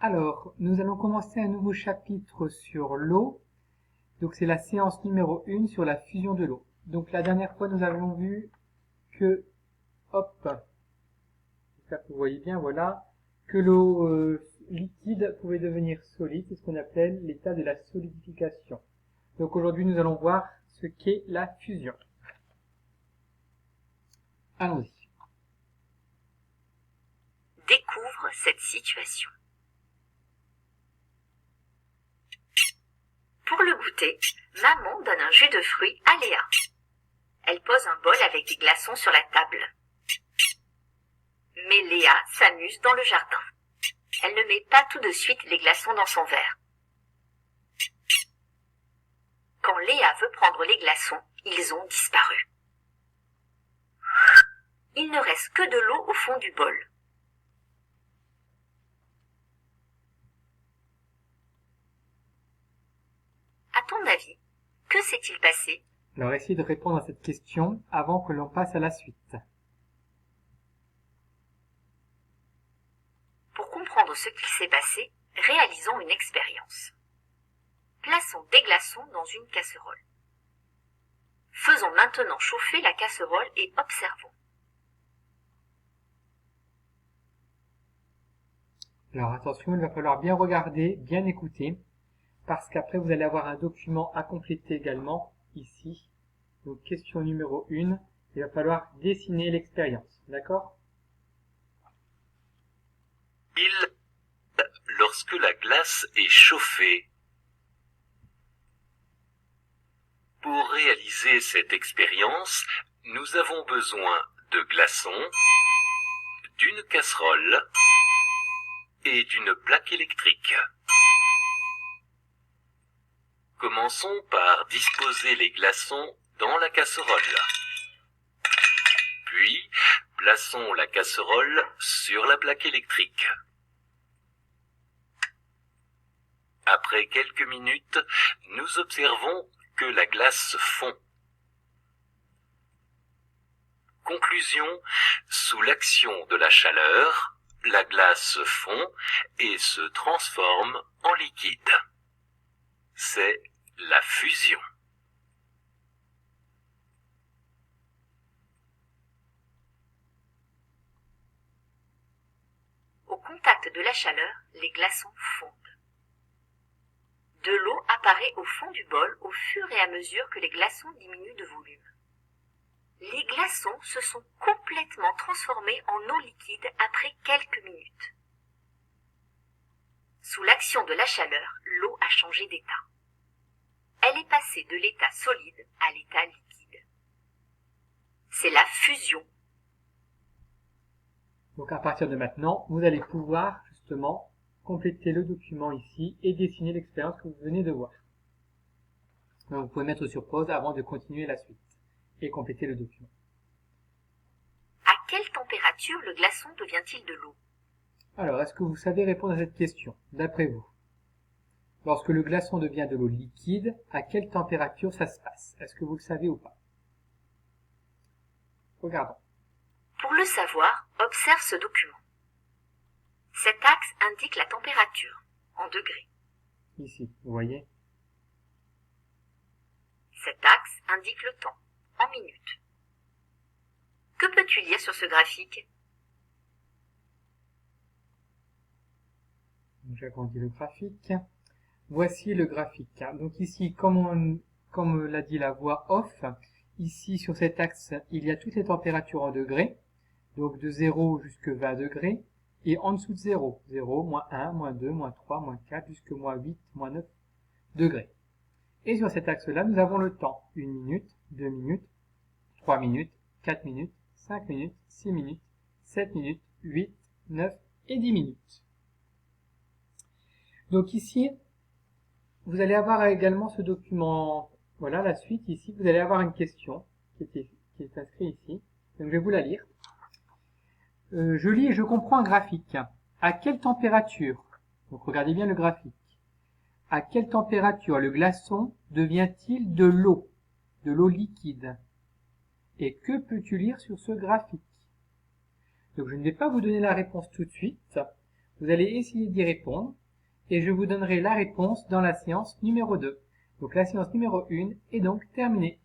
Alors, nous allons commencer un nouveau chapitre sur l'eau. Donc, c'est la séance numéro 1 sur la fusion de l'eau. Donc, la dernière fois, nous avons vu que, hop, j'espère que vous voyez bien, voilà, que l'eau liquide pouvait devenir solide. C'est ce qu'on appelle l'état de la solidification. Donc, aujourd'hui, nous allons voir ce qu'est la fusion. Allons-y. Découvre cette situation. Pour le goûter, maman donne un jus de fruits à Léa. Elle pose un bol avec des glaçons sur la table. Mais Léa s'amuse dans le jardin. Elle ne met pas tout de suite les glaçons dans son verre. Quand Léa veut prendre les glaçons, ils ont disparu. Il ne reste que de l'eau au fond du bol. À ton avis, que s'est-il passé? Alors, essayez de répondre à cette question avant que l'on passe à la suite. Pour comprendre ce qui s'est passé, réalisons une expérience. Plaçons des glaçons dans une casserole. Faisons maintenant chauffer la casserole et observons. Alors attention, il va falloir bien regarder, bien écouter, parce qu'après vous allez avoir un document à compléter également, ici. Donc question numéro 1, il va falloir dessiner l'expérience, d'accord? Lorsque la glace est chauffée. Pour réaliser cette expérience, nous avons besoin de glaçons, d'une casserole et d'une plaque électrique. Commençons par disposer les glaçons dans la casserole. Puis, plaçons la casserole sur la plaque électrique. Après quelques minutes, nous observons que la glace fond. Conclusion, sous l'action de la chaleur, la glace fond et se transforme en liquide. C'est la fusion. Au contact de la chaleur, les glaçons fondent. De l'eau apparaît au fond du bol au fur et à mesure que les glaçons diminuent de volume. Les glaçons se sont complètement transformés en eau liquide après quelques minutes. Sous l'action de la chaleur, l'eau a changé d'état. Elle est passée de l'état solide à l'état liquide. C'est la fusion. Donc à partir de maintenant, vous allez pouvoir justement compléter le document ici et dessiner l'expérience que vous venez de voir. Donc vous pouvez mettre sur pause avant de continuer la suite et compléter le document. À quelle température le glaçon devient-il de l'eau? Alors, est-ce que vous savez répondre à cette question, d'après vous? Lorsque le glaçon devient de l'eau liquide, à quelle température ça se passe? Est-ce que vous le savez ou pas? Regardons. Pour le savoir, observe ce document. Cet axe indique la température, en degrés. Ici, vous voyez? Cet axe indique le temps, en minutes. Que peux-tu lire sur ce graphique? J'agrandis le graphique. Voici le graphique. Donc ici, comme l'a dit la voix off, ici sur cet axe, il y a toutes les températures en degrés, donc de 0 jusqu'à 20 degrés, et en dessous de 0, 0, moins 1, moins 2, moins 3, moins 4, jusqu'à moins 8, moins 9 degrés. Et sur cet axe-là, nous avons le temps. 1 minute, 2 minutes, 3 minutes, 4 minutes, 5 minutes, 6 minutes, 7 minutes, 8, 9 et 10 minutes. Donc ici, vous allez avoir également ce document, voilà la suite ici, vous allez avoir une question qui est inscrite ici, donc je vais vous la lire. Je lis et je comprends un graphique. À quelle température, donc regardez bien le graphique, à quelle température le glaçon devient-il de l'eau liquide? Et que peux-tu lire sur ce graphique? Donc je ne vais pas vous donner la réponse tout de suite, Vous allez essayer d'y répondre et je vous donnerai la réponse dans la séance numéro 2. Donc la séance numéro 1 est donc terminée.